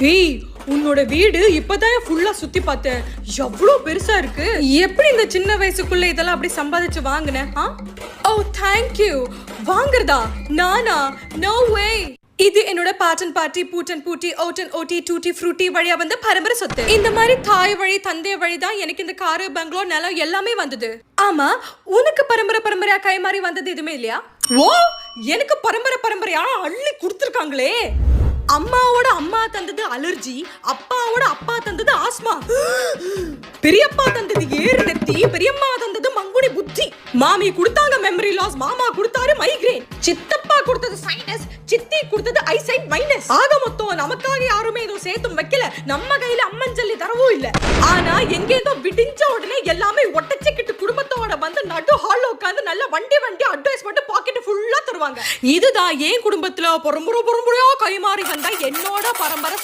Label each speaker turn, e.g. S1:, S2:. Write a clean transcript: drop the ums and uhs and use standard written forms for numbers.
S1: ஏய், உன்னோட வீடு இப்பதான் ஃபுல்லா சுத்தி பார்த்தேன். எவ்வளவு பெருசா இருக்கு. எப்படி இந்த சின்ன வயசுக்குள்ள இதெல்லாம் அப்படி சம்பாதிச்சு வாங்குன? Oh thank you. வாங்குறதா? நானா? No way. இது என்னோட பாட்டன் பாட்டி பூட்டன் பூட்டி ஓட்டன் ஓட்டி டூட்டி ஃப்ரூட்டி வழியா வந்து பரம்பரை சொத்து. இந்த மாதிரி தாய் வழி தந்தை வழி தான் எனக்கு இந்த காரு பெங்களூர் நிலம் எல்லாமே வந்தது. ஆமா, உனக்கு பரம்பரை பரம்பரையா கை மாறி வந்தது எதுவுமே இல்லையா? ஓ, எனக்கு பரம்பரை பரம்பரையா அள்ளி கொடுத்துருக்காங்களே. அம்மாவோட அம்மா தந்தது அலர்ஜி, அப்பாவோட அப்பா தந்தது ஆஸ்மா, பெரியப்பா தந்தது ஏறு நெத்தி, பெரியம்மா தந்தது மங்குனி புத்தி, மாமி கொடுத்தாங்க மெமரி லாஸ், மாமா கொடுத்தாரு மைக்ரேன், சித்தப்பா கொடுத்தது சைனஸ், சித்தி கொடுத்தது ஐசைட் மைனஸ். ஆக மொத்தம் நமக்காக யாருமே எதுவும் சேர்த்தும் வைக்கல. நம்ம கையில அம்மன் ஜல்லி தரவும் இல்ல. ஆனா எங்கேதோ விடிஞ்ச உடனே எல்லாமே ஒட்டச்சிக்கிட்டு குடும்பத்தோட வந்து நடு ஹால்ல உட்காந்து நல்ல வண்டி அட்வைஸ் மட்டும் பாக்கெட் ஃபுல்லா தருவாங்க. இதுதான் என் குடும்பத்துல பொறமுறையா கை மாறி வந்தா என்னோட பரம்பரை